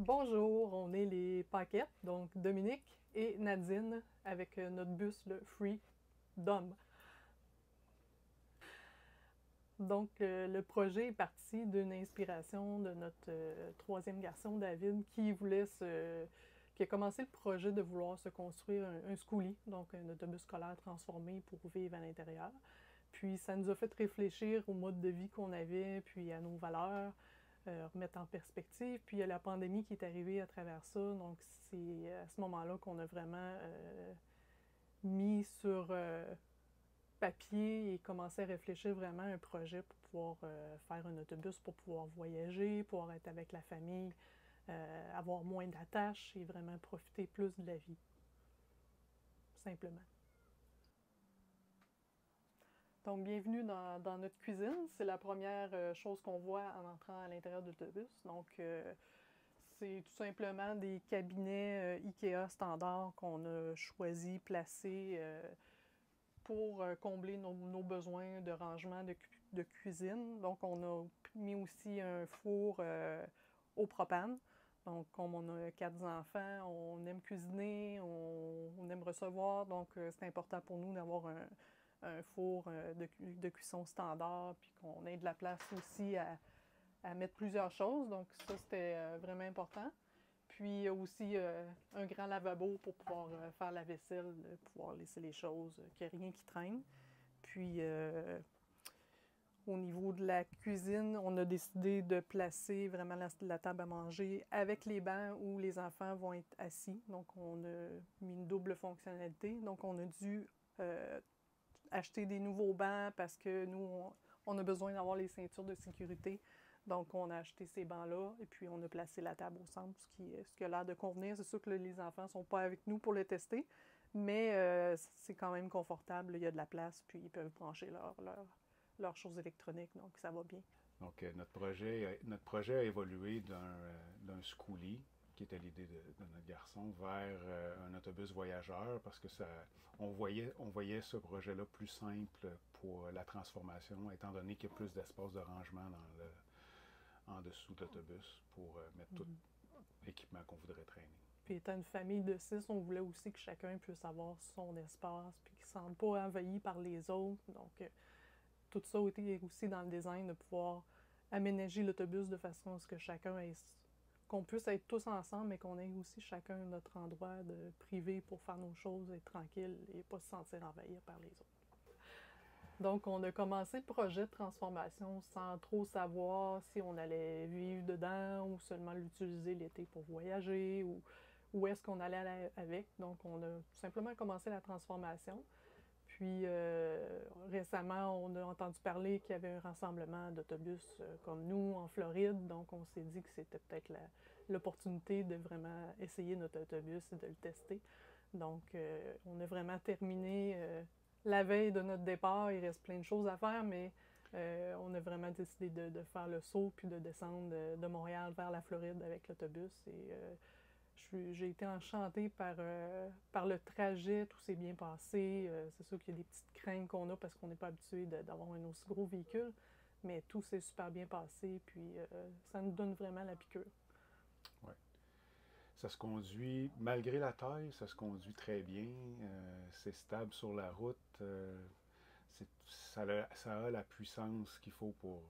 Bonjour, on est les Paquettes, donc Dominique et Nadine, avec notre bus, le Free Dom. Donc, le projet est parti d'une inspiration de notre troisième garçon, David, qui a commencé le projet de vouloir se construire un schoolie, donc un autobus scolaire transformé pour vivre à l'intérieur. Puis, ça nous a fait réfléchir au mode de vie qu'on avait, puis à nos valeurs, remettre en perspective. Puis il y a la pandémie qui est arrivée à travers ça. Donc c'est à ce moment-là qu'on a vraiment mis sur papier et commencé à réfléchir vraiment à un projet pour pouvoir faire un autobus, pour pouvoir voyager, pouvoir être avec la famille, avoir moins d'attaches et vraiment profiter plus de la vie. Simplement. Donc, bienvenue dans notre cuisine. C'est la première chose qu'on voit en entrant à l'intérieur de l'autobus. Donc, c'est tout simplement des cabinets IKEA standards qu'on a choisi, placés pour combler nos besoins de rangement de cuisine. Donc, on a mis aussi un four au propane. Donc, comme on a 4 enfants, on aime cuisiner, on aime recevoir. Donc, c'est important pour nous d'avoir un four de cuisson standard, puis qu'on ait de la place aussi à mettre plusieurs choses. Donc, ça, c'était vraiment important. Puis, il y a aussi un grand lavabo pour pouvoir faire la vaisselle, pouvoir laisser les choses, qu'il n'y ait rien qui traîne. Puis, au niveau de la cuisine, on a décidé de placer vraiment la table à manger avec les bancs où les enfants vont être assis. Donc, on a mis une double fonctionnalité. Donc, on a dû acheter des nouveaux bancs parce que nous, on a besoin d'avoir les ceintures de sécurité. Donc, on a acheté ces bancs-là et puis on a placé la table au centre, ce qui a l'air de convenir. C'est sûr que les enfants ne sont pas avec nous pour le tester, mais c'est quand même confortable. Il y a de la place, puis ils peuvent brancher leurs choses électroniques, donc ça va bien. Donc, notre projet a évolué d'un schoolie, qui était l'idée de notre garçon, vers un autobus voyageur, parce que on voyait ce projet-là plus simple pour la transformation, étant donné qu'il y a plus d'espace de rangement en dessous de l'autobus pour mettre tout l'équipement qu'on voudrait traîner. Puis étant une famille de 6, on voulait aussi que chacun puisse avoir son espace, puis qu'il ne se sente pas envahi par les autres. Donc, tout ça a été aussi dans le design de pouvoir aménager l'autobus de façon à ce que qu'on puisse être tous ensemble, mais qu'on ait aussi chacun notre endroit de privé pour faire nos choses, être tranquille et pas se sentir envahi par les autres. Donc, on a commencé le projet de transformation sans trop savoir si on allait vivre dedans ou seulement l'utiliser l'été pour voyager ou où est-ce qu'on allait aller avec. Donc, on a tout simplement commencé la transformation. Puis récemment, on a entendu parler qu'il y avait un rassemblement d'autobus comme nous en Floride. Donc, on s'est dit que c'était peut-être l'opportunité de vraiment essayer notre autobus et de le tester. Donc, on a vraiment terminé la veille de notre départ. Il reste plein de choses à faire, mais on a vraiment décidé de faire le saut puis de descendre de Montréal vers la Floride avec l'autobus. Et j'ai été enchantée par le trajet, tout s'est bien passé. C'est sûr qu'il y a des petites craintes qu'on a parce qu'on n'est pas habitué d'avoir un aussi gros véhicule, mais tout s'est super bien passé, puis ça nous donne vraiment la piqûre. Ouais. Ça se conduit, malgré la taille, ça se conduit très bien. C'est stable sur la route. Ça a la puissance qu'il faut pour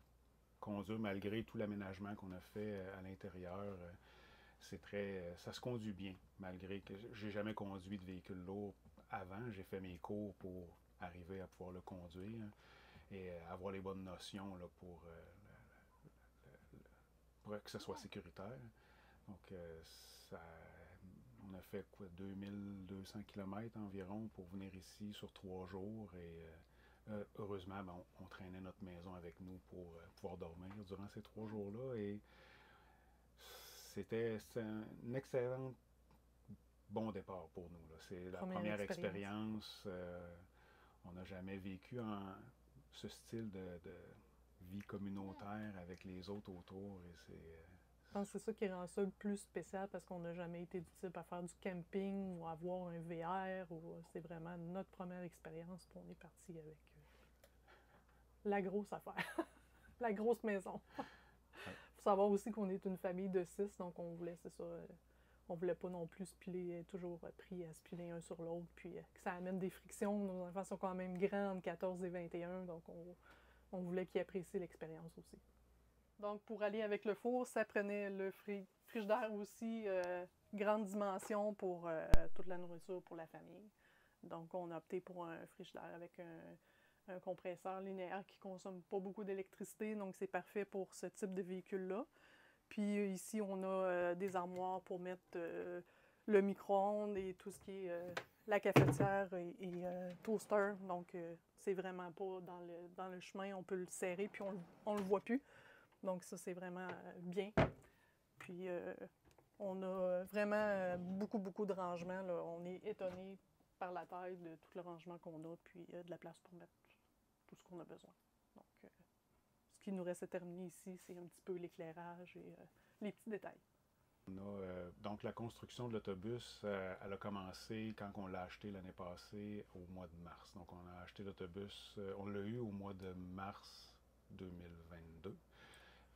conduire malgré tout l'aménagement qu'on a fait à l'intérieur. Ça se conduit bien, malgré que j'ai jamais conduit de véhicule lourd avant. J'ai fait mes cours pour arriver à pouvoir le conduire et avoir les bonnes notions là, pour que ce soit sécuritaire. Donc, on a fait quoi, 2200 km environ pour venir ici sur 3 jours et heureusement, on traînait notre maison avec nous pour pouvoir dormir durant ces 3 jours-là et c'était un excellent bon départ pour nous. C'est la première expérience. On n'a jamais vécu ce style de vie communautaire avec les autres autour. Et je pense que c'est ça qui rend ça le plus spécial parce qu'on n'a jamais été du type à faire du camping ou à avoir un VR. C'est vraiment notre première expérience. Puis on est parti avec la grosse affaire, la grosse maison. Il faut savoir aussi qu'on est une famille de 6, donc on voulait, c'est ça, on voulait pas non plus se piler, toujours pris à se piler un sur l'autre, puis que ça amène des frictions. Nos enfants sont quand même grands, entre 14 et 21, donc on voulait qu'ils apprécient l'expérience aussi. Donc, pour aller avec le four, ça prenait le frigidaire aussi, grande dimension pour toute la nourriture pour la famille. Donc, on a opté pour un frigidaire avec un compresseur linéaire qui ne consomme pas beaucoup d'électricité, donc c'est parfait pour ce type de véhicule-là. Puis ici, on a des armoires pour mettre le micro-ondes et tout ce qui est la cafetière et toaster. Donc, c'est vraiment pas dans le chemin. On peut le serrer, puis on le voit plus. Donc, ça, c'est vraiment bien. Puis, on a vraiment beaucoup, beaucoup de rangements, là. On est étonné par la taille de tout le rangement qu'on a, puis de la place pour mettre tout ce qu'on a besoin. Donc, ce qui nous reste à terminer ici, c'est un petit peu l'éclairage et les petits détails. Donc, la construction de l'autobus, elle a commencé quand on l'a acheté l'année passée au mois de mars. Donc, on a acheté l'autobus, on l'a eu au mois de mars 2022.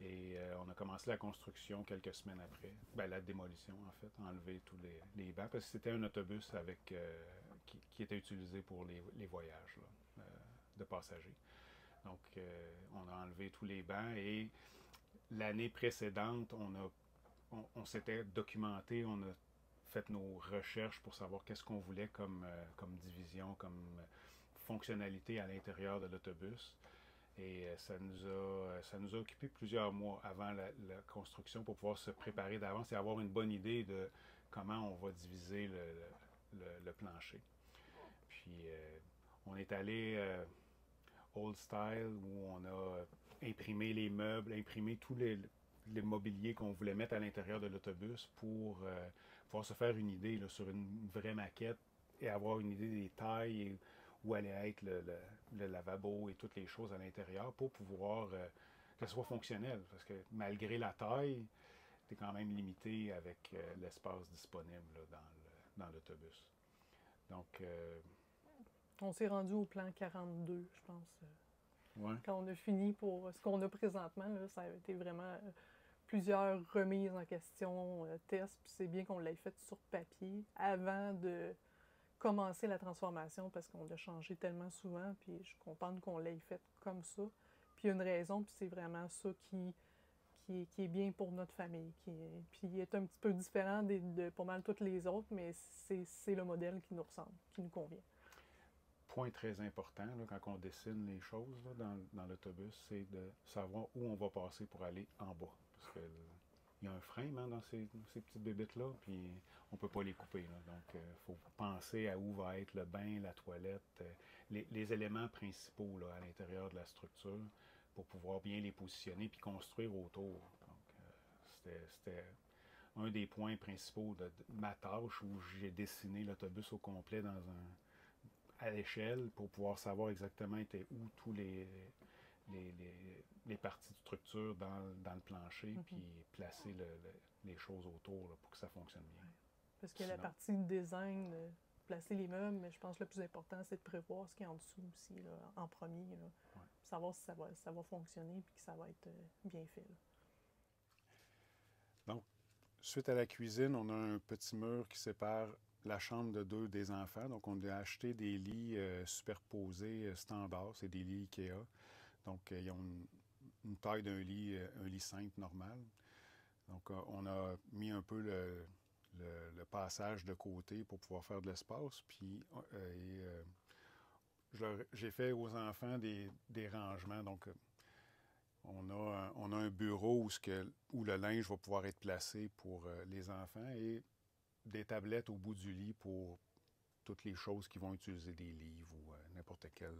Et on a commencé la construction quelques semaines après. Ben, la démolition, en fait, enlever tous les bancs, parce que c'était un autobus avec, qui était utilisé pour les voyages là, de passagers. Donc, on a enlevé tous les bancs et l'année précédente, on s'était documenté, on a fait nos recherches pour savoir qu'est-ce qu'on voulait comme division, comme fonctionnalité à l'intérieur de l'autobus. Et ça nous a occupé plusieurs mois avant la construction pour pouvoir se préparer d'avance et avoir une bonne idée de comment on va diviser le plancher. Puis on est allé old style où on a imprimé les meubles, imprimé tous les mobilier qu'on voulait mettre à l'intérieur de l'autobus pour pouvoir se faire une idée là, sur une vraie maquette et avoir une idée des tailles et où allait être le lavabo et toutes les choses à l'intérieur pour pouvoir que ce soit fonctionnel. Parce que malgré la taille, tu es quand même limité avec l'espace disponible là, dans l'autobus. Donc, on s'est rendu au plan 42, je pense. Ouais. Quand on a fini pour ce qu'on a présentement, là, ça a été vraiment plusieurs remises en question, tests, puis c'est bien qu'on l'ait fait sur papier avant de commencer la transformation parce qu'on l'a changé tellement souvent, puis je suis contente qu'on l'ait fait comme ça. Puis il y a une raison, puis c'est vraiment ça qui est bien pour notre famille. Puis il est un petit peu différent de pas mal toutes les autres, mais c'est le modèle qui nous ressemble, qui nous convient. Point très important là, quand on dessine les choses là, dans l'autobus, c'est de savoir où on va passer pour aller en bas. Parce qu'il y a un frein hein, dans ces petites bébites-là, puis on ne peut pas les couper. Là. Donc, il faut penser à où va être le bain, la toilette, les éléments principaux là, à l'intérieur de la structure pour pouvoir bien les positionner puis construire autour. Donc, c'était un des points principaux de ma tâche où j'ai dessiné l'autobus au complet à l'échelle pour pouvoir savoir exactement étaient où tous les parties de structure dans le plancher, puis placer les choses autour là, pour que ça fonctionne bien. Parce qu'il y a la partie de design, placer les meubles, mais je pense que le plus important, c'est de prévoir ce qui est en dessous aussi, là, en premier. Là, ouais. Savoir si ça va fonctionner et que ça va être bien fait. Là. Donc, suite à la cuisine, on a un petit mur qui sépare la chambre de 2 des enfants. Donc, on a acheté des lits superposés standards. C'est des lits Ikea. Donc, ils ont une taille d'un lit, un lit simple normal. Donc, on a mis un peu le passage de côté pour pouvoir faire de l'espace. Puis, j'ai fait aux enfants des rangements. Donc, on a un bureau où le linge va pouvoir être placé pour les enfants et des tablettes au bout du lit pour toutes les choses qui vont utiliser des livres ou n'importe quel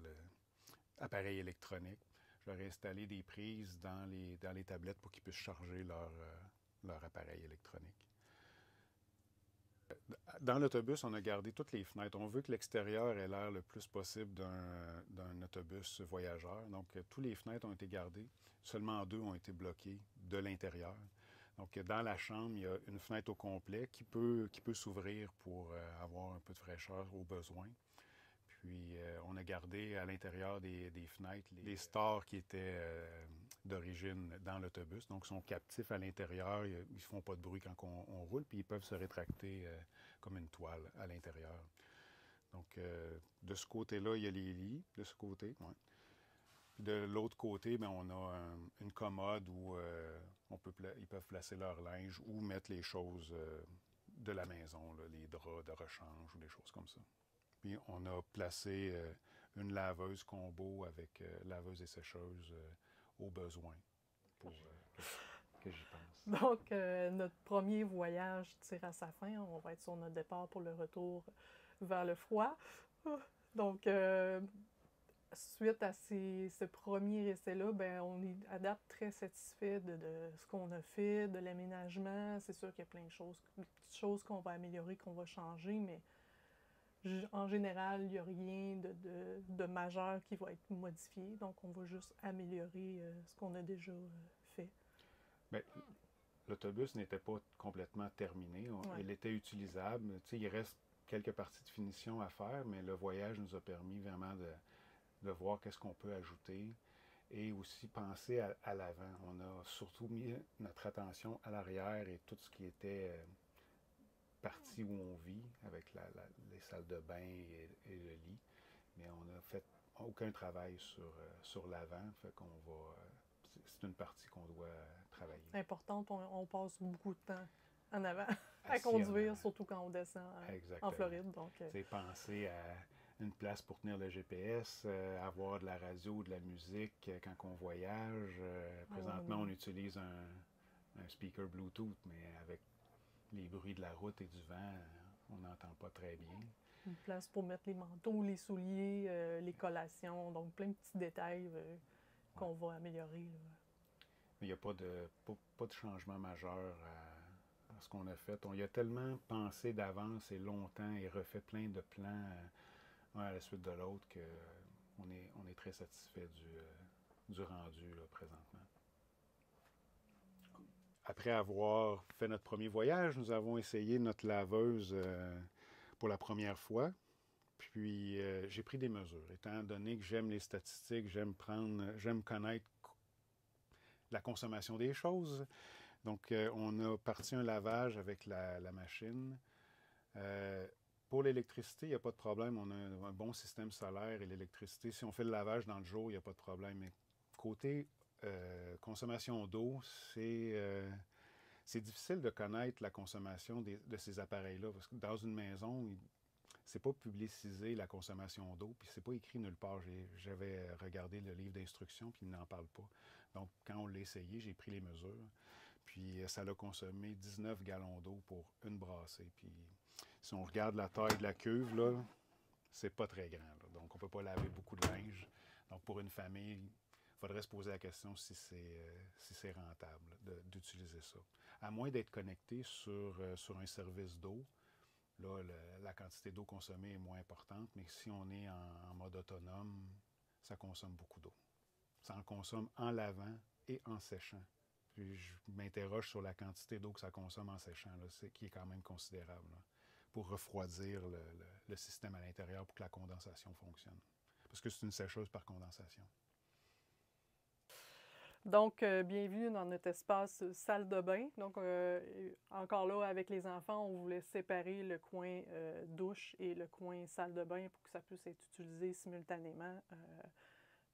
appareil électronique. Je leur ai installé des prises dans les tablettes pour qu'ils puissent charger leur appareil électronique. Dans l'autobus, on a gardé toutes les fenêtres. On veut que l'extérieur ait l'air le plus possible d'un autobus voyageur. Donc, toutes les fenêtres ont été gardées. Seulement 2 ont été bloquées de l'intérieur. Donc, dans la chambre, il y a une fenêtre au complet qui peut s'ouvrir pour avoir un peu de fraîcheur au besoin. Puis, on a gardé à l'intérieur des fenêtres les stores qui étaient d'origine dans l'autobus. Donc, ils sont captifs à l'intérieur. Ils ne font pas de bruit quand on roule, puis ils peuvent se rétracter comme une toile à l'intérieur. Donc, de ce côté-là, il y a les lits, de ce côté. Ouais. Puis de l'autre côté, bien, on a une commode où ils peuvent placer leur linge ou mettre les choses de la maison, là, les draps de rechange ou des choses comme ça. Puis on a placé une laveuse combo avec laveuse et sécheuse au besoin pour que j'y pense. Donc, notre premier voyage tire à sa fin. On va être sur notre départ pour le retour vers le froid. Donc, suite à ce premier essai-là, ben, on est à date très satisfait de ce qu'on a fait, de l'aménagement. C'est sûr qu'il y a plein de petites choses qu'on va améliorer, qu'on va changer, mais en général, il n'y a rien de majeur qui va être modifié. Donc, on va juste améliorer ce qu'on a déjà fait. Bien, l'autobus n'était pas complètement terminé. Il était utilisable. Tu sais, il reste quelques parties de finition à faire, mais le voyage nous a permis vraiment de voir qu'est-ce qu'on peut ajouter et aussi penser à l'avant. On a surtout mis notre attention à l'arrière et tout ce qui était partie où on vit, avec les salles de bain et le lit. Mais on n'a fait aucun travail sur l'avant, fait qu'on va... c'est une partie qu'on doit travailler. Importante, on passe beaucoup de temps en avant à conduire, surtout quand on descend en Floride. Donc, c'est penser à une place pour tenir le GPS, avoir de la radio, de la musique quand on voyage. Présentement, on utilise un speaker Bluetooth, mais avec les bruits de la route et du vent, on n'entend pas très bien. Une place pour mettre les manteaux, les souliers, les collations, donc plein de petits détails qu'on va améliorer. Là. Mais il n'y a pas de changement majeur à ce qu'on a fait. On y a tellement pensé d'avance et longtemps et refait plein de plans un à la suite de l'autre qu'on est très satisfait du rendu là, présentement. Après avoir fait notre premier voyage, nous avons essayé notre laveuse pour la première fois. Puis j'ai pris des mesures. Étant donné que j'aime les statistiques, j'aime connaître la consommation des choses. Donc, on a parti un lavage avec la machine. Pour l'électricité, il n'y a pas de problème. On a un bon système solaire et l'électricité. Si on fait le lavage dans le jour, il n'y a pas de problème. Mais côté consommation d'eau, c'est difficile de connaître la consommation de ces appareils-là. Parce que dans une maison, c'est pas publicisé la consommation d'eau, puis c'est pas écrit nulle part. J'avais regardé le livre d'instructions, puis il n'en parle pas. Donc, quand on l'a essayé, j'ai pris les mesures. Puis, ça a consommé 19 gallons d'eau pour une brassée. Puis, si on regarde la taille de la cuve, là, c'est pas très grand. Là. Donc, on peut pas laver beaucoup de linge. Donc, pour une famille, il faudrait se poser la question si c'est rentable d'utiliser ça. À moins d'être connecté sur un service d'eau, là, la quantité d'eau consommée est moins importante, mais si on est en mode autonome, ça consomme beaucoup d'eau. Ça en consomme en lavant et en séchant. Puis je m'interroge sur la quantité d'eau que ça consomme en séchant, là, qui est quand même considérable, là, pour refroidir le système à l'intérieur pour que la condensation fonctionne. Parce que c'est une sécheuse par condensation. Donc, bienvenue dans notre espace salle de bain. Donc, encore là, avec les enfants, on voulait séparer le coin douche et le coin salle de bain pour que ça puisse être utilisé simultanément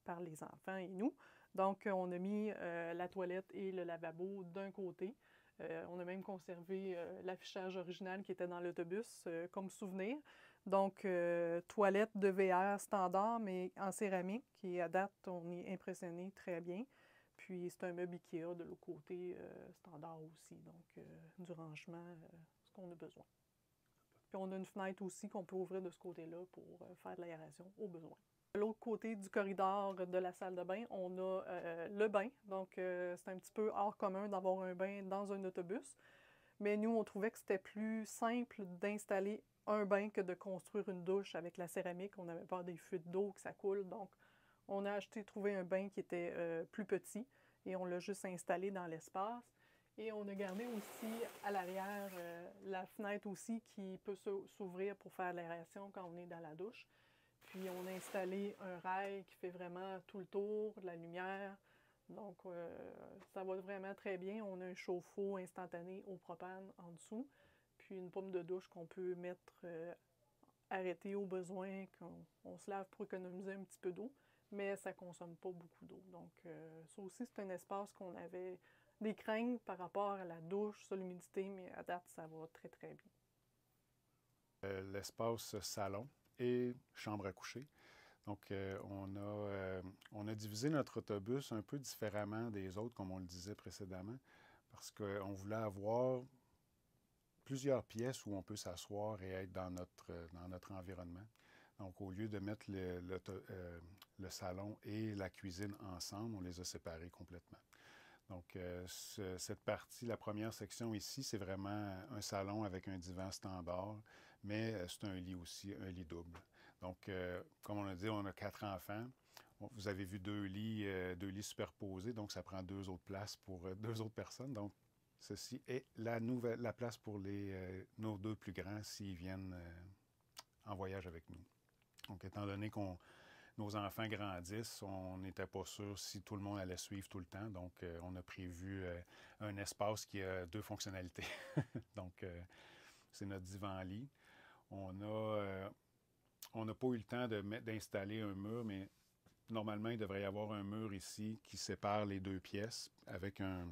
par les enfants et nous. Donc, on a mis la toilette et le lavabo d'un côté. On a même conservé l'affichage original qui était dans l'autobus comme souvenir. Donc, toilette de VR standard, mais en céramique, qui à date, on est impressionné très bien. Puis, c'est un meuble Ikea de l'autre côté, standard aussi. Donc, du rangement, ce qu'on a besoin. Puis, on a une fenêtre aussi qu'on peut ouvrir de ce côté-là pour faire de l'aération au besoin. De l'autre côté du corridor de la salle de bain, on a le bain. Donc, c'est un petit peu hors commun d'avoir un bain dans un autobus. Mais nous, on trouvait que c'était plus simple d'installer un bain que de construire une douche avec la céramique. On avait peur des fuites d'eau, que ça coule. Donc, on a trouvé un bain qui était plus petit et on l'a juste installé dans l'espace. Et on a gardé aussi à l'arrière la fenêtre aussi qui peut s'ouvrir pour faire l'aération quand on est dans la douche. Puis on a installé un rail qui fait vraiment tout le tour, de la lumière. Donc, ça va vraiment très bien. On a un chauffe-eau instantané au propane en dessous, puis une pomme de douche qu'on peut mettre arrêtée au besoin, qu'on se lave pour économiser un petit peu d'eau, mais ça ne consomme pas beaucoup d'eau. Donc, ça aussi, c'est un espace qu'on avait des craintes par rapport à la douche, sur l'humidité, mais à date, ça va très, très bien. L'espace salon et chambre à coucher. Donc, on a divisé notre autobus un peu différemment des autres, comme on le disait précédemment, parce qu'on voulait avoir plusieurs pièces où on peut s'asseoir et être dans notre environnement. Donc, au lieu de mettre le salon et la cuisine ensemble, on les a séparés complètement. Donc, cette partie, la première section ici, c'est vraiment un salon avec un divan standard, mais c'est un lit aussi, un lit double. Donc, comme on a dit, on a 4 enfants. Vous avez vu 2 lits superposés, donc ça prend 2 autres places pour 2 autres personnes. Donc, ceci est la place pour nos 2 plus grands s'ils viennent en voyage avec nous. Donc, étant donné que nos enfants grandissent, on n'était pas sûr si tout le monde allait suivre tout le temps. Donc, on a prévu un espace qui a 2 fonctionnalités. Donc, c'est notre divan-lit. On n'a pas eu le temps d'installer un mur, mais normalement, il devrait y avoir un mur ici qui sépare les 2 pièces avec un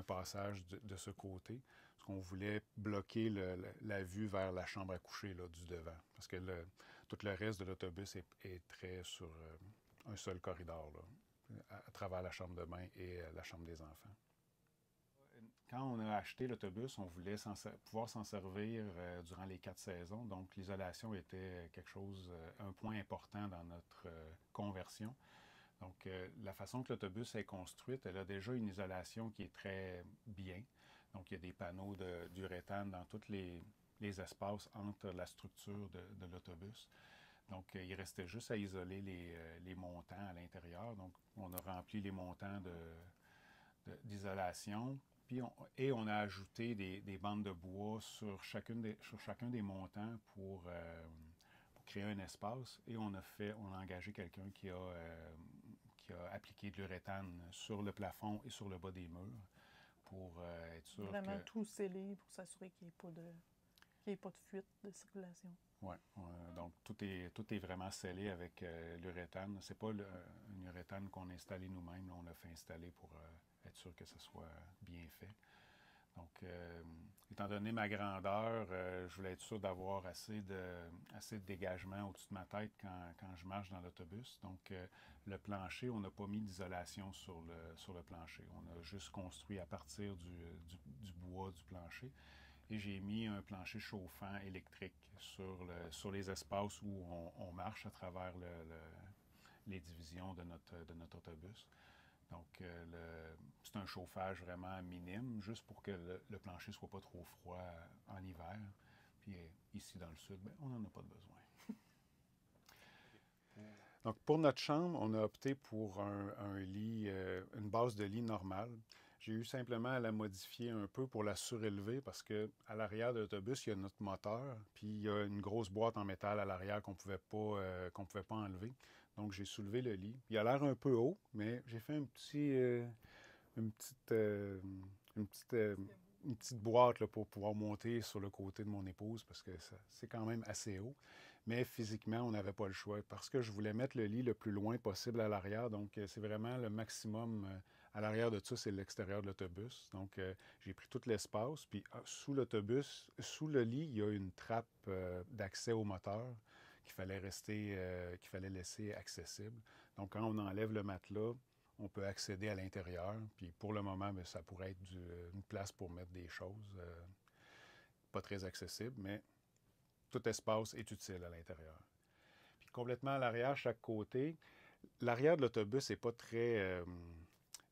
passage de ce côté. Parce qu'on voulait bloquer la vue vers la chambre à coucher là, du devant. Parce que tout le reste de l'autobus est très sur un seul corridor, là, à travers la chambre de bain et la chambre des enfants. Quand on a acheté l'autobus, on voulait pouvoir s'en servir durant les 4 saisons. Donc, l'isolation était quelque chose, un point important dans notre conversion. Donc, la façon que l'autobus est construite, elle a déjà une isolation qui est très bien. Donc, il y a des panneaux d'uréthane dans tous les espaces entre la structure de l'autobus. Donc, il restait juste à isoler les montants à l'intérieur. Donc, on a rempli les montants d'isolation. Puis on a ajouté des bandes de bois sur chacun des montants pour créer un espace. Et on a engagé quelqu'un qui a appliqué de l'uréthane sur le plafond et sur le bas des murs pour être sûr vraiment tout scellé pour s'assurer qu'il n'y ait pas de fuite de circulation. Oui, donc tout est vraiment scellé avec l'uréthane. C'est pas une uréthane qu'on a installée nous-mêmes, on l'a fait installer pour être sûr que ce soit bien fait. Donc, étant donné ma grandeur, je voulais être sûr d'avoir assez de dégagement au-dessus de ma tête quand je marche dans l'autobus. Donc, le plancher, on n'a pas mis d'isolation sur le plancher. On a juste construit à partir du bois du plancher. Et j'ai mis un plancher chauffant électrique sur les espaces où on marche à travers les divisions de notre autobus. Donc, c'est un chauffage vraiment minime, juste pour que le plancher ne soit pas trop froid en hiver. Puis ici, dans le sud, on n'en a pas de besoin. Donc, pour notre chambre, on a opté pour un lit, une base de lit normale. J'ai eu simplement à la modifier un peu pour la surélever parce qu'à l'arrière de l'autobus, il y a notre moteur, puis il y a une grosse boîte en métal à l'arrière qu'on pouvait pas enlever. Donc, j'ai soulevé le lit. Il a l'air un peu haut, mais j'ai fait une petite boîte là, pour pouvoir monter sur le côté de mon épouse parce que c'est quand même assez haut. Mais physiquement, on n'avait pas le choix parce que je voulais mettre le lit le plus loin possible à l'arrière. Donc, c'est vraiment le maximum. À l'arrière de ça, c'est l'extérieur de l'autobus. Donc, j'ai pris tout l'espace. Puis, sous l'autobus, sous le lit, il y a une trappe d'accès au moteur qu'il fallait laisser accessible. Donc, quand on enlève le matelas, on peut accéder à l'intérieur. Puis, pour le moment, bien, ça pourrait être une place pour mettre des choses. Pas très accessible, mais tout espace est utile à l'intérieur. Puis, complètement à l'arrière, chaque côté, l'arrière de l'autobus n'est pas très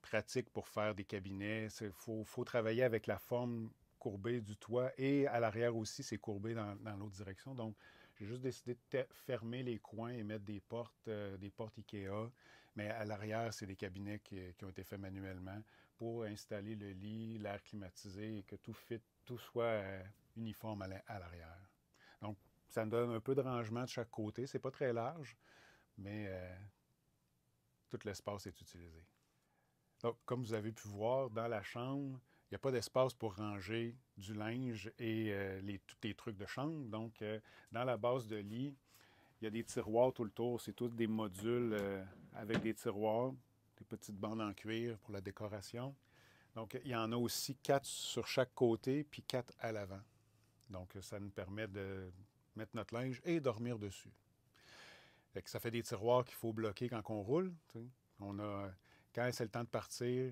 pratique pour faire des cabinets. Il faut travailler avec la forme courbée du toit et à l'arrière aussi, c'est courbé dans l'autre direction. Donc, j'ai juste décidé de fermer les coins et mettre des portes IKEA. Mais à l'arrière, c'est des cabinets qui ont été faits manuellement pour installer le lit, l'air climatisé et que tout soit uniforme à l'arrière. Donc, ça me donne un peu de rangement de chaque côté. C'est pas très large, mais tout l'espace est utilisé. Donc, comme vous avez pu voir, dans la chambre, il n'y a pas d'espace pour ranger du linge et tous les trucs de chambre. Donc, dans la base de lit, il y a des tiroirs tout le tour. C'est tous des modules avec des tiroirs, des petites bandes en cuir pour la décoration. Donc, il y en a aussi 4 sur chaque côté, puis 4 à l'avant. Donc, ça nous permet de mettre notre linge et dormir dessus. Fait que ça fait des tiroirs qu'il faut bloquer quand on roule. T'sais. On a, quand c'est le temps de partir,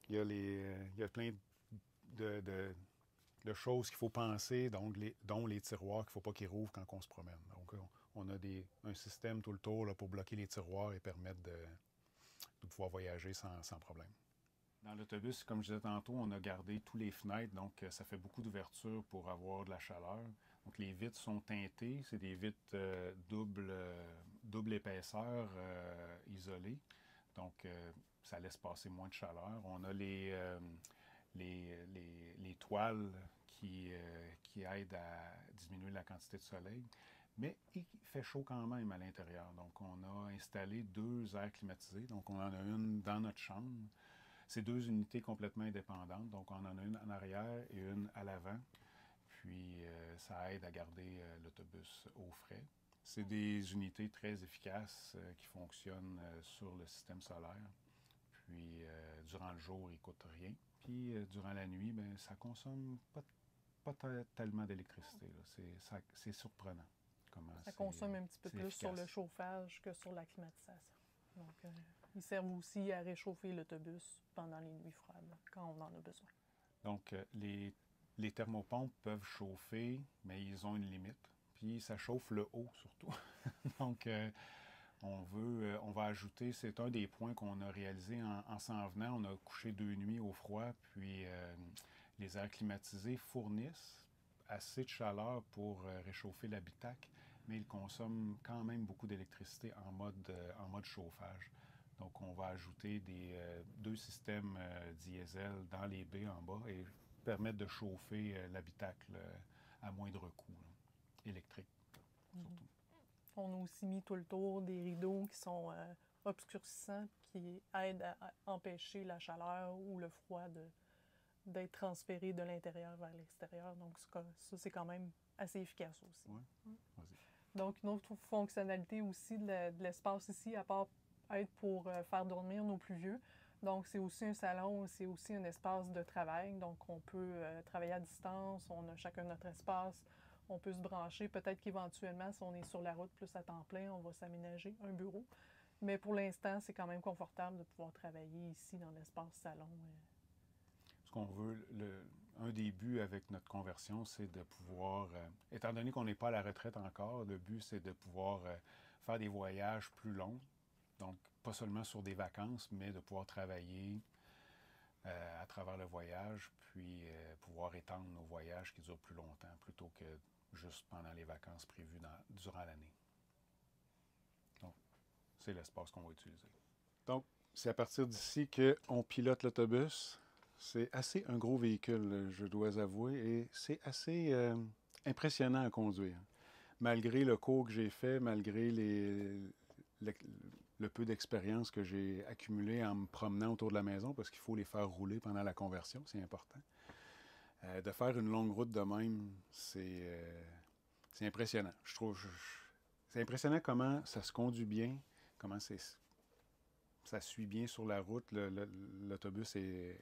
il y a plein de choses qu'il faut penser, donc dont les tiroirs qu'il ne faut pas qu'ils rouvrent quand on se promène. Donc, on a un système tout le tour là, pour bloquer les tiroirs et permettre de pouvoir voyager sans problème. Dans l'autobus, comme je disais tantôt, on a gardé tous les fenêtres, donc ça fait beaucoup d'ouverture pour avoir de la chaleur. Donc les vitres sont teintées, c'est des vitres double épaisseur isolées, donc ça laisse passer moins de chaleur. On a les toiles qui aident à diminuer la quantité de soleil. Mais il fait chaud quand même à l'intérieur. Donc, on a installé 2 aires climatisées. Donc, on en a une dans notre chambre. C'est 2 unités complètement indépendantes. Donc, on en a une en arrière et une à l'avant. Puis, ça aide à garder l'autobus au frais. C'est des unités très efficaces qui fonctionnent sur le système solaire. Puis, durant le jour, ils ne coûtent rien. Puis, durant la nuit, bien, ça consomme pas tellement d'électricité. C'est surprenant. Ça consomme un petit peu plus efficace sur le chauffage que sur la climatisation. Donc, ils servent aussi à réchauffer l'autobus pendant les nuits froides, quand on en a besoin. Donc, les thermopompes peuvent chauffer, mais ils ont une limite. Puis, ça chauffe le haut, surtout. Donc, on va ajouter, c'est un des points qu'on a réalisé en s'en venant. On a couché 2 nuits au froid, puis les airs climatisés fournissent assez de chaleur pour réchauffer l'habitacle, mais ils consomment quand même beaucoup d'électricité en mode chauffage. Donc, on va ajouter 2 systèmes diesel dans les baies en bas et permettre de chauffer l'habitacle à moindre coût, là, électrique surtout. On a aussi mis tout le tour des rideaux qui sont obscurcissants, qui aident à empêcher la chaleur ou le froid d'être transféré de l'intérieur vers l'extérieur. Donc, ça, c'est quand même assez efficace aussi. Oui, vas-y. Donc, une autre fonctionnalité aussi de l'espace ici, à part être pour faire dormir nos plus vieux, donc c'est aussi un salon, c'est aussi un espace de travail. Donc, on peut travailler à distance, on a chacun notre espace, on peut se brancher. Peut-être qu'éventuellement, si on est sur la route plus à temps plein, on va s'aménager un bureau. Mais pour l'instant, c'est quand même confortable de pouvoir travailler ici dans l'espace salon. Ce qu'on veut, un des buts avec notre conversion, c'est de pouvoir, étant donné qu'on n'est pas à la retraite encore, le but, c'est de pouvoir faire des voyages plus longs. Donc, pas seulement sur des vacances, mais de pouvoir travailler à travers le voyage, puis pouvoir étendre nos voyages qui durent plus longtemps, plutôt que juste pendant les vacances prévues durant l'année. Donc, c'est l'espace qu'on va utiliser. Donc, c'est à partir d'ici qu'on pilote l'autobus. C'est assez un gros véhicule, je dois avouer, et c'est assez impressionnant à conduire. Malgré le cours que j'ai fait, malgré le peu d'expérience que j'ai accumulé en me promenant autour de la maison, parce qu'il faut les faire rouler pendant la conversion, c'est important. De faire une longue route de même, c'est impressionnant. Je trouve c'est impressionnant comment ça se conduit bien, comment ça suit bien sur la route. L'autobus est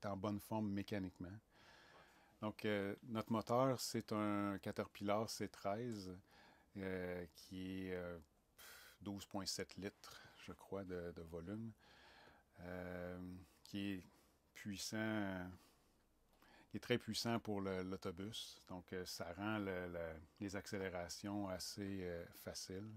en bonne forme mécaniquement. Donc, notre moteur, c'est un Caterpillar C13 qui est 12,7 litres, je crois, de volume, qui est puissant, qui est très puissant pour l'autobus. Donc, ça rend les accélérations assez faciles.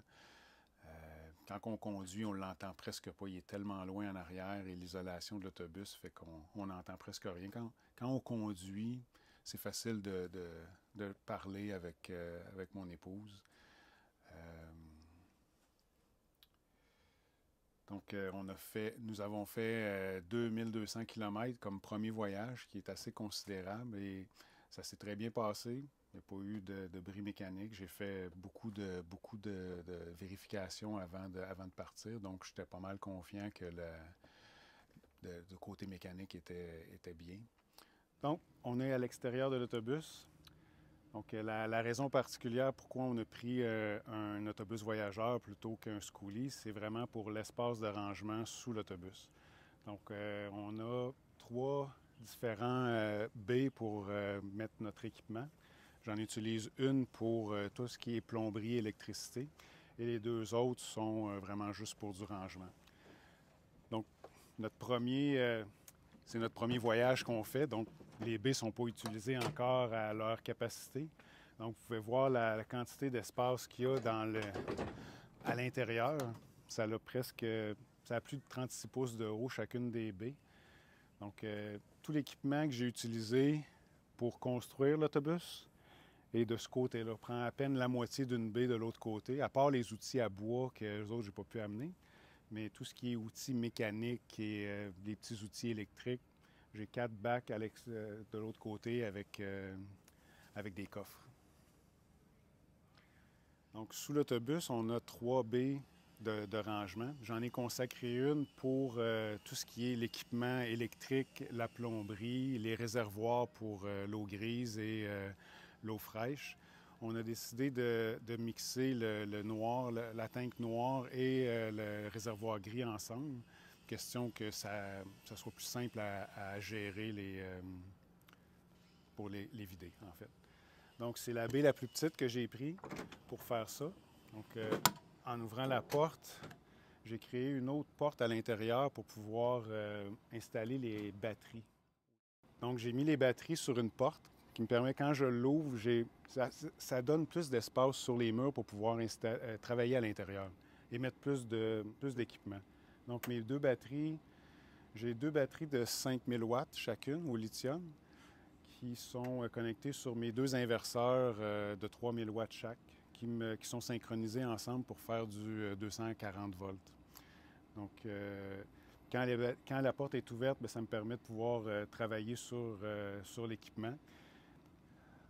Quand on conduit, on ne l'entend presque pas. Il est tellement loin en arrière et l'isolation de l'autobus fait qu'on n'entend presque rien. Quand on conduit, c'est facile de parler avec mon épouse. Donc, nous avons fait 2200 km comme premier voyage, qui est assez considérable et ça s'est très bien passé. Il n'y a pas eu de bris mécanique. J'ai fait beaucoup de vérifications avant de partir, donc j'étais pas mal confiant que de côté mécanique était bien. Donc, on est à l'extérieur de l'autobus. Donc, la raison particulière pourquoi on a pris un autobus voyageur plutôt qu'un schoolie, c'est vraiment pour l'espace de rangement sous l'autobus. Donc, on a 3 différents baies pour mettre notre équipement. J'en utilise une pour tout ce qui est plomberie, électricité, et les 2 autres sont vraiment juste pour du rangement. Donc, c'est notre premier voyage qu'on fait, donc les baies ne sont pas utilisées encore à leur capacité. Donc, vous pouvez voir la quantité d'espace qu'il y a à l'intérieur. Ça a plus de 36 pouces de haut chacune des baies. Donc, tout l'équipement que j'ai utilisé pour construire l'autobus est de ce côté-là. Prend à peine la moitié d'une baie de l'autre côté, à part les outils à bois que les autres, je n'ai pas pu amener. Mais tout ce qui est outils mécaniques et des petits outils électriques, j'ai 4 bacs de l'autre côté avec des coffres. Donc, sous l'autobus, on a 3 baies de rangement. J'en ai consacré une pour tout ce qui est l'équipement électrique, la plomberie, les réservoirs pour l'eau grise et l'eau fraîche. On a décidé de mixer le noir, la tank noire et le réservoir gris ensemble. Question que ça soit plus simple à gérer pour les vider, en fait. Donc, c'est la baie la plus petite que j'ai prise pour faire ça. Donc, en ouvrant la porte, j'ai créé une autre porte à l'intérieur pour pouvoir installer les batteries. Donc, j'ai mis les batteries sur une porte qui me permet, quand je l'ouvre, ça donne plus d'espace sur les murs pour pouvoir travailler à l'intérieur et mettre plus d'équipement. Donc, mes 2 batteries, j'ai 2 batteries de 5000 watts chacune au lithium qui sont connectées sur mes 2 inverseurs de 3000 watts chaque qui sont synchronisés ensemble pour faire du 240 volts. Donc, quand la porte est ouverte, bien, ça me permet de pouvoir travailler sur l'équipement.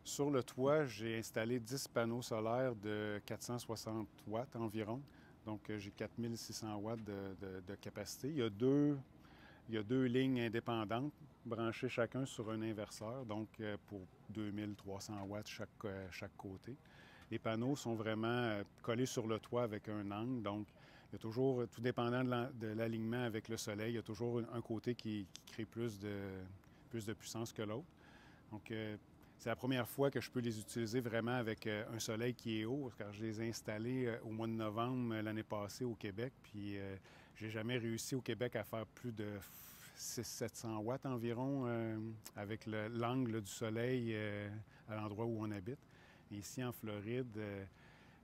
Sur le toit, j'ai installé 10 panneaux solaires de 460 watts environ. Donc, j'ai 4600 watts de capacité. Il y a deux lignes indépendantes branchées chacun sur un inverseur, donc pour 2300 watts chaque côté. Les panneaux sont vraiment collés sur le toit avec un angle, donc il y a toujours, tout dépendant de l'alignement avec le soleil, il y a toujours un côté qui crée plus de puissance que l'autre. Donc, c'est la première fois que je peux les utiliser vraiment avec un soleil qui est haut, car je les ai installés au mois de novembre l'année passée au Québec, puis j'ai jamais réussi au Québec à faire plus de 600-700 watts environ avec l'angle du soleil à l'endroit où on habite. Et ici en Floride,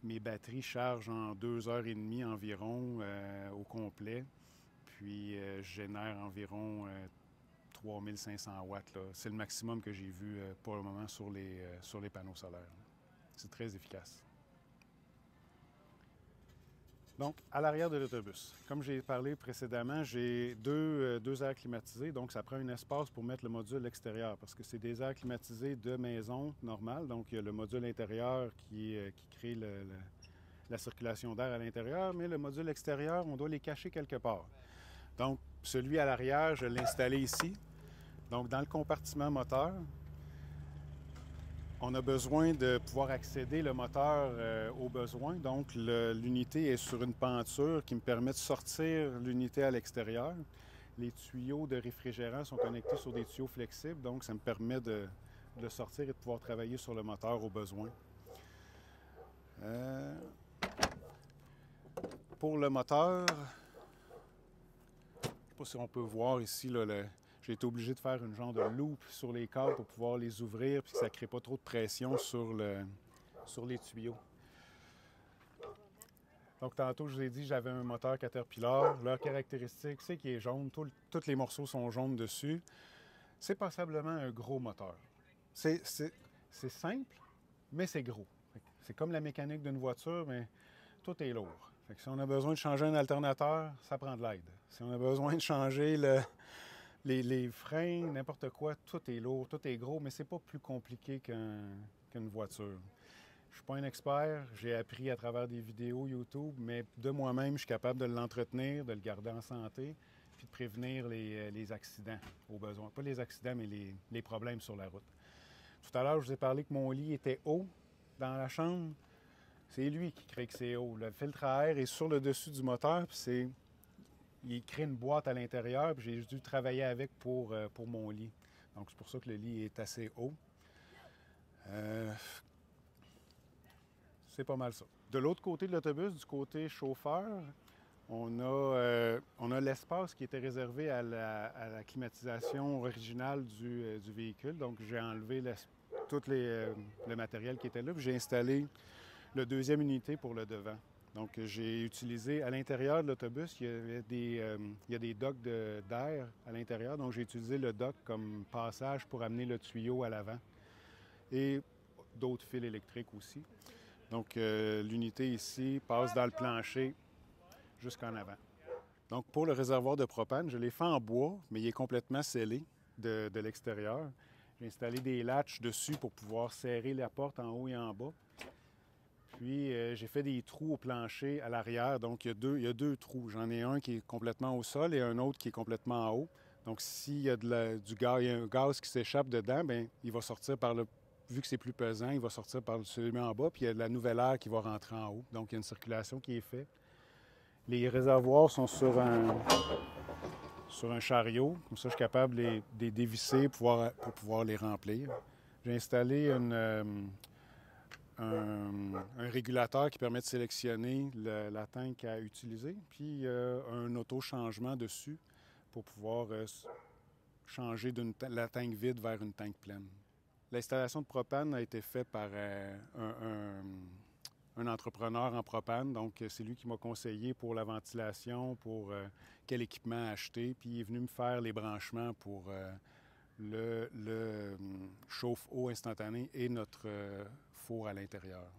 mes batteries chargent en 2h30 environ au complet, puis je génère environ 3500 watts. C'est le maximum que j'ai vu pour le moment sur les panneaux solaires. C'est très efficace. Donc, à l'arrière de l'autobus, comme j'ai parlé précédemment, j'ai deux airs climatisés, donc ça prend un espace pour mettre le module extérieur, parce que c'est des airs climatisés de maison normale, donc il y a le module intérieur qui crée la circulation d'air à l'intérieur, mais le module extérieur, on doit les cacher quelque part. Donc, celui à l'arrière, je l'ai installé ici. Donc, dans le compartiment moteur, on a besoin de pouvoir accéder le moteur aux besoins. Donc, l'unité est sur une penture qui me permet de sortir l'unité à l'extérieur. Les tuyaux de réfrigérant sont connectés sur des tuyaux flexibles, donc ça me permet de le sortir et de pouvoir travailler sur le moteur aux besoins. Pour le moteur, je ne sais pas si on peut voir ici, là, j'ai été obligé de faire une genre de loupe sur les câbles pour pouvoir les ouvrir puis que ça ne crée pas trop de pression sur les tuyaux. Donc, tantôt, je vous ai dit que j'avais un moteur Caterpillar. Leur caractéristique, c'est qu'il est jaune. Tous les morceaux sont jaunes dessus. C'est passablement un gros moteur. C'est simple, mais c'est gros. C'est comme la mécanique d'une voiture, mais tout est lourd. Fait que si on a besoin de changer un alternateur, ça prend de l'aide. Si on a besoin de changer les freins, n'importe quoi, tout est lourd, tout est gros, mais c'est pas plus compliqué qu'une voiture. Je suis pas un expert, j'ai appris à travers des vidéos YouTube, mais de moi-même, je suis capable de l'entretenir, de le garder en santé, puis prévenir les accidents au besoin. Pas les accidents, mais les problèmes sur la route. Tout à l'heure, je vous ai parlé que mon lit était haut dans la chambre. C'est lui qui crée que c'est haut. Le filtre à air est sur le dessus du moteur, puis il crée une boîte à l'intérieur, puis j'ai dû travailler avec pour mon lit. Donc, c'est pour ça que le lit est assez haut. C'est pas mal ça. De l'autre côté de l'autobus, du côté chauffeur, on a l'espace qui était réservé à la climatisation originale du véhicule. Donc, j'ai enlevé tout le matériel qui était là, puis j'ai installé le deuxième unité pour le devant. Donc, j'ai utilisé à l'intérieur de l'autobus, il y a des docks d'air à l'intérieur. Donc, j'ai utilisé le dock comme passage pour amener le tuyau à l'avant et d'autres fils électriques aussi. Donc, l'unité ici passe dans le plancher jusqu'en avant. Donc, pour le réservoir de propane, je l'ai fait en bois, mais il est complètement scellé de l'extérieur. J'ai installé des latches dessus pour pouvoir serrer la porte en haut et en bas. Puis, j'ai fait des trous au plancher à l'arrière. Donc, il y a deux trous. J'en ai un qui est complètement au sol et un autre qui est complètement en haut. Donc, s'il y a du gaz, il y a un gaz qui s'échappe dedans, bien, il va sortir par le... Vu que c'est plus pesant, il va sortir par celui en bas, puis il y a de la nouvelle air qui va rentrer en haut. Donc, il y a une circulation qui est faite. Les réservoirs sont sur un chariot. Comme ça, je suis capable de les dévisser pour pouvoir les remplir. J'ai installé un régulateur qui permet de sélectionner la tank à utiliser, puis un auto-changement dessus pour pouvoir changer la tank vide vers une tank pleine. L'installation de propane a été faite par un entrepreneur en propane, donc c'est lui qui m'a conseillé pour la ventilation, pour quel équipement acheter, puis il est venu me faire les branchements pour le chauffe-eau instantané et notre four à l'intérieur.